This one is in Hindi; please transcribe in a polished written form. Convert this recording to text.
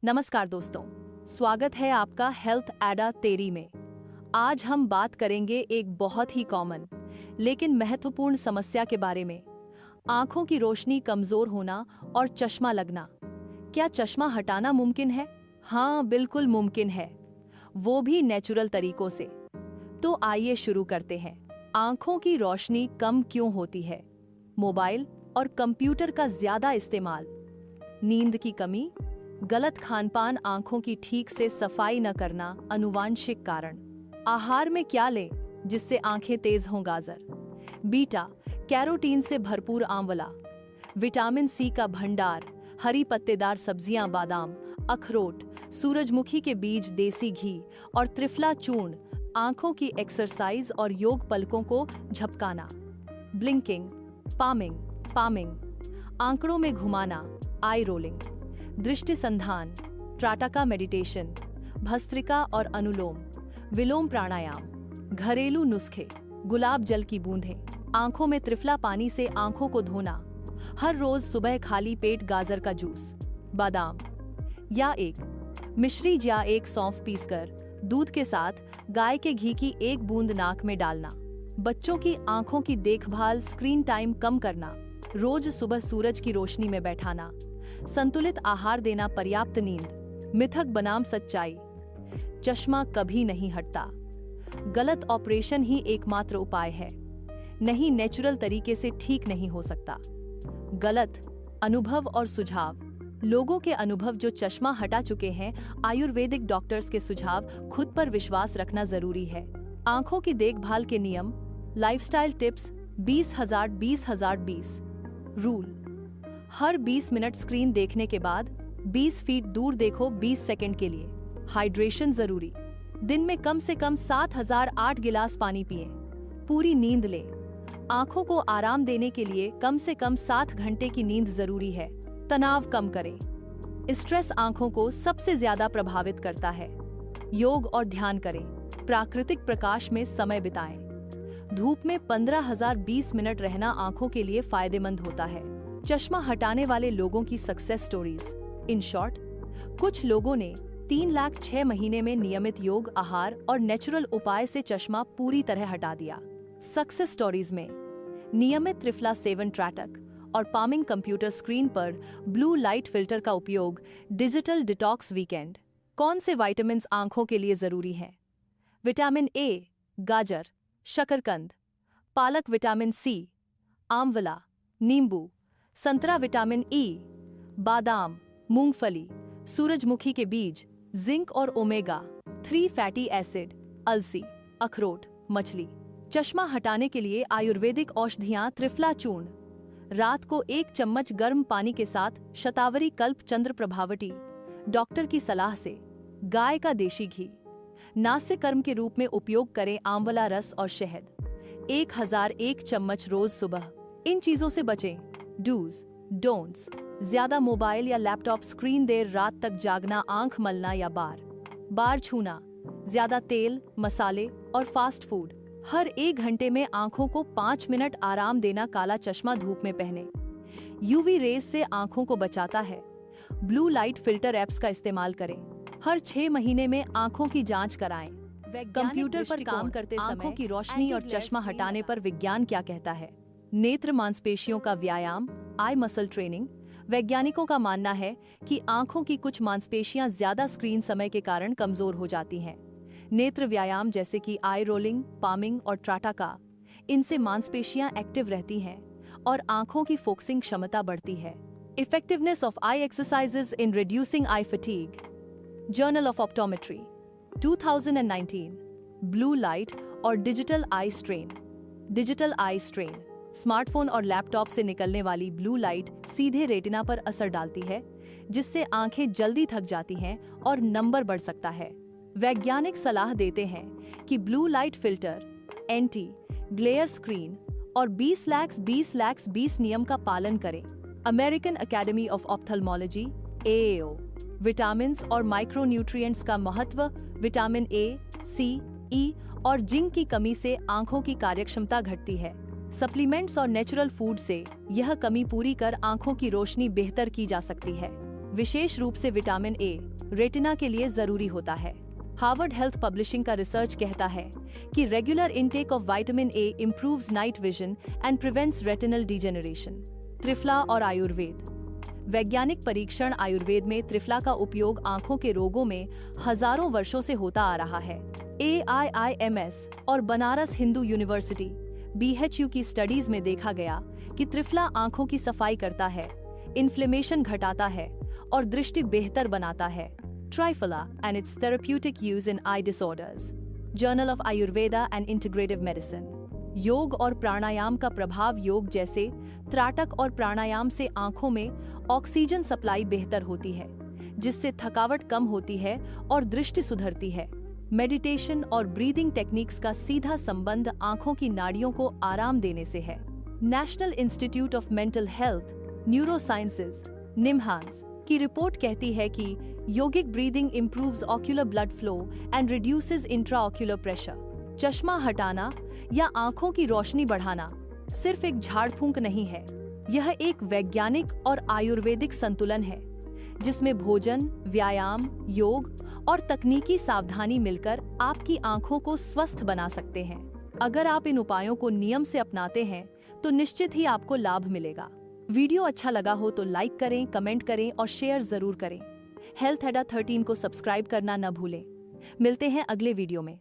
नमस्कार दोस्तों, स्वागत है आपका हेल्थ एडा तेरी में। आज हम बात करेंगे एक बहुत ही कॉमन लेकिन महत्वपूर्ण समस्या के बारे में। आंखों की रोशनी कमजोर होना और चश्मा लगना। क्या चश्मा हटाना मुमकिन है? हाँ, बिल्कुल मुमकिन है, वो भी नेचुरल तरीकों से। तो आइए शुरू करते हैं। आंखों की रोशनी कम क्यों होती है? मोबाइल और कंप्यूटर का ज्यादा इस्तेमाल, नींद की कमी, गलत खानपान, आंखों की ठीक से सफाई न करना, आनुवांशिक कारण। आहार में क्या लें जिससे आंखें तेज हों? गाजर, बीटा कैरोटीन से भरपूर आंवला, विटामिन सी का भंडार, हरी पत्तेदार सब्जियां, बादाम, अखरोट, सूरजमुखी के बीज, देसी घी और त्रिफला चूर्ण। आंखों की एक्सरसाइज और योग, पलकों को झपकाना, ब्लिंकिंग, पामिंग, आंकड़ों में घुमाना, आई रोलिंग, दृष्टि संधान, ट्राटका मेडिटेशन, भस्त्रिका और अनुलोम विलोम प्राणायाम, घरेलू नुस्खे, गुलाब जल की बूंदें, आंखों में त्रिफला पानी से आंखों को धोना, हर रोज सुबह खाली पेट गाजर का जूस, बादाम या एक मिश्री या एक सौंफ पीसकर दूध के साथ गाय के घी की एक बूंद नाक में डालना। बच्चों की आंखों की देखभाल, स्क्रीन टाइम कम करना, रोज सुबह सूरज की रोशनी में बैठाना, संतुलित आहार देना, पर्याप्त नींद, मिथक बनाम सच्चाई। चश्मा कभी नहीं हटता, गलत ऑपरेशन ही एकमात्र उपाय है। नहीं, नेचुरल तरीके से ठीक नहीं हो सकता। गलत अनुभव और सुझाव, लोगों के अनुभव जो चश्मा हटा चुके हैं, आयुर्वेदिक डॉक्टर्स के सुझाव, खुद पर विश्वास रखना जरूरी है। आंखों की देखभाल के नियम, लाइफस्टाइल टिप्स, 20,000-20,000-20 रूल। हर 20 मिनट स्क्रीन देखने के बाद 20 फीट दूर देखो 20 सेकंड के लिए। हाइड्रेशन जरूरी, दिन में कम से कम 7,008 गिलास पानी पिएं। पूरी नींद लें, आंखों को आराम देने के लिए कम से कम 7 घंटे की नींद जरूरी है। तनाव कम करें, स्ट्रेस आंखों को सबसे ज्यादा प्रभावित करता है। योग और ध्यान करें, प्राकृतिक प्रकाश में समय बिताएं। धूप में 15,020 मिनट रहना आंखों के लिए फायदेमंद होता है। चश्मा हटाने वाले लोगों की सक्सेस स्टोरीज। इन शॉर्ट, कुछ लोगों ने 3 लाख 6 महीने में नियमित योग, आहार और नेचुरल उपाय से चश्मा पूरी तरह हटा दिया। सक्सेस स्टोरीज में नियमित त्रिफला सेवन, ट्राटक और पामिंग, कंप्यूटर स्क्रीन पर ब्लू लाइट फिल्टर का उपयोग, डिजिटल डिटॉक्स वीकेंड। कौन से विटामिन आंखों के लिए जरूरी हैं? विटामिन ए, गाजर, शकरकंद, पालक, विटामिन सी, आंवला, नींबू, संतरा, विटामिन ई, बादाम, मूंगफली, सूरजमुखी के बीज, जिंक और ओमेगा 3 फैटी एसिड, अलसी, अखरोट, मछली। चश्मा हटाने के लिए आयुर्वेदिक औषधियां, त्रिफला चूर्ण, रात को 1 चम्मच गर्म पानी के साथ शतावरी, कल्प, चंद्र प्रभावटी, डॉक्टर की सलाह से, गाय का देशी घी, नास्य कर्म के रूप में उपयोग करें, आंवला रस और शहद, 1001 चम्मच रोज सुबह। इन चीजों से बचें। डूज डोंट्स, ज्यादा मोबाइल या लैपटॉप स्क्रीन, देर रात तक जागना, आंख मलना या बार छूना, ज्यादा तेल, मसाले और फास्ट फूड। हर 1 घंटे में आंखों को 5 मिनट आराम देना। काला चश्मा धूप में पहने, यूवी रेज से आंखों को बचाता है। ब्लू लाइट फिल्टर एप्स का इस्तेमाल करें। हर 6 महीने में आंखों की जांच कराएं। कंप्यूटर पर काम करते समय आंखों की रोशनी और चश्मा हटाने पर विज्ञान क्या कहता है? नेत्र मांसपेशियों का व्यायाम, आई मसल ट्रेनिंग। वैज्ञानिकों का मानना है कि आंखों की कुछ मांसपेशियां ज्यादा स्क्रीन समय के कारण कमजोर हो जाती हैं। नेत्र व्यायाम जैसे कि आई रोलिंग, पामिंग और ट्राटका, इनसे मांसपेशियां एक्टिव रहती हैं और आंखों की फोकसिंग क्षमता बढ़ती है। Effectiveness of eye exercises in reducing eye fatigue. Journal of optometry 2019। Blue light और digital eye strain. Digital eye strain, smartphone और लैपटॉप से निकलने वाली ब्लू लाइट सीधे रेटिना पर असर डालती है, जिससे आंखें जल्दी थक जाती हैं और नंबर बढ़ सकता है। वैज्ञानिक सलाह देते हैं कि blue light filter, anti glare screen और 20 नियम का पालन करें। American academy of ophthalmology, AAO। Vitamins और माइक्रोन्यूट्रिएंट्स का महत्व। विटामिन ए, सी, ई और जिंक की कमी से आंखों की कार्यक्षमता घटती है। सप्लीमेंट्स और नेचुरल फूड से यह कमी पूरी कर आंखों की रोशनी बेहतर की जा सकती है। विशेष रूप से विटामिन ए, रेटिना के लिए जरूरी होता है। हार्वर्ड हेल्थ पब्लिशिंग का रिसर्च कहता है कि regular intake of vitamin A improves night vision and prevents retinal degeneration. Triphala और आयुर्वेद। वैज्ञानिक परीक्षण आयुर्वेद में त्रिफला का उपयोग आंखों के रोगों में हजारों वर्षों से होता आ रहा है। AIIMS और बनारस हिंदू यूनिवर्सिटी BHU की स्टडीज में देखा गया कि त्रिफला आंखों की सफाई करता है, इन्फ्लेमेशन घटाता है और दृष्टि बेहतर बनाता है। Triphala and its therapeutic use in eye disorders. Journal of Ayurveda and Integrative Medicine. योग और प्राणायाम का प्रभाव। योग जैसे त्राटक और प्राणायाम से आंखों में ऑक्सीजन सप्लाई बेहतर होती है, जिससे थकावट कम होती है और दृष्टि सुधरती है। मेडिटेशन और ब्रीदिंग टेक्निक्स का सीधा संबंध आंखों की नाड़ियों को आराम देने से है। National institute of mental health neurosciences NIMHANS की रिपोर्ट कहती है कि yogic breathing improves ocular blood flow and reduces intraocular pressure. चश्मा हटाना या आंखों की रोशनी बढ़ाना सिर्फ एक झाड़ फूंक नहीं है, यह एक वैज्ञानिक और आयुर्वेदिक संतुलन है, जिसमें भोजन, व्यायाम, योग और तकनीकी सावधानी मिलकर आपकी आंखों को स्वस्थ बना सकते हैं। अगर आप इन उपायों को नियम से अपनाते हैं तो निश्चित ही आपको लाभ मिलेगा। वीडियो अच्छा लगा हो तो लाइक करें, कमेंट करें और शेयर जरूर करें। हेल्थ अड्डा 13 को सब्सक्राइब करना न भूलें। मिलते हैं अगले वीडियो में।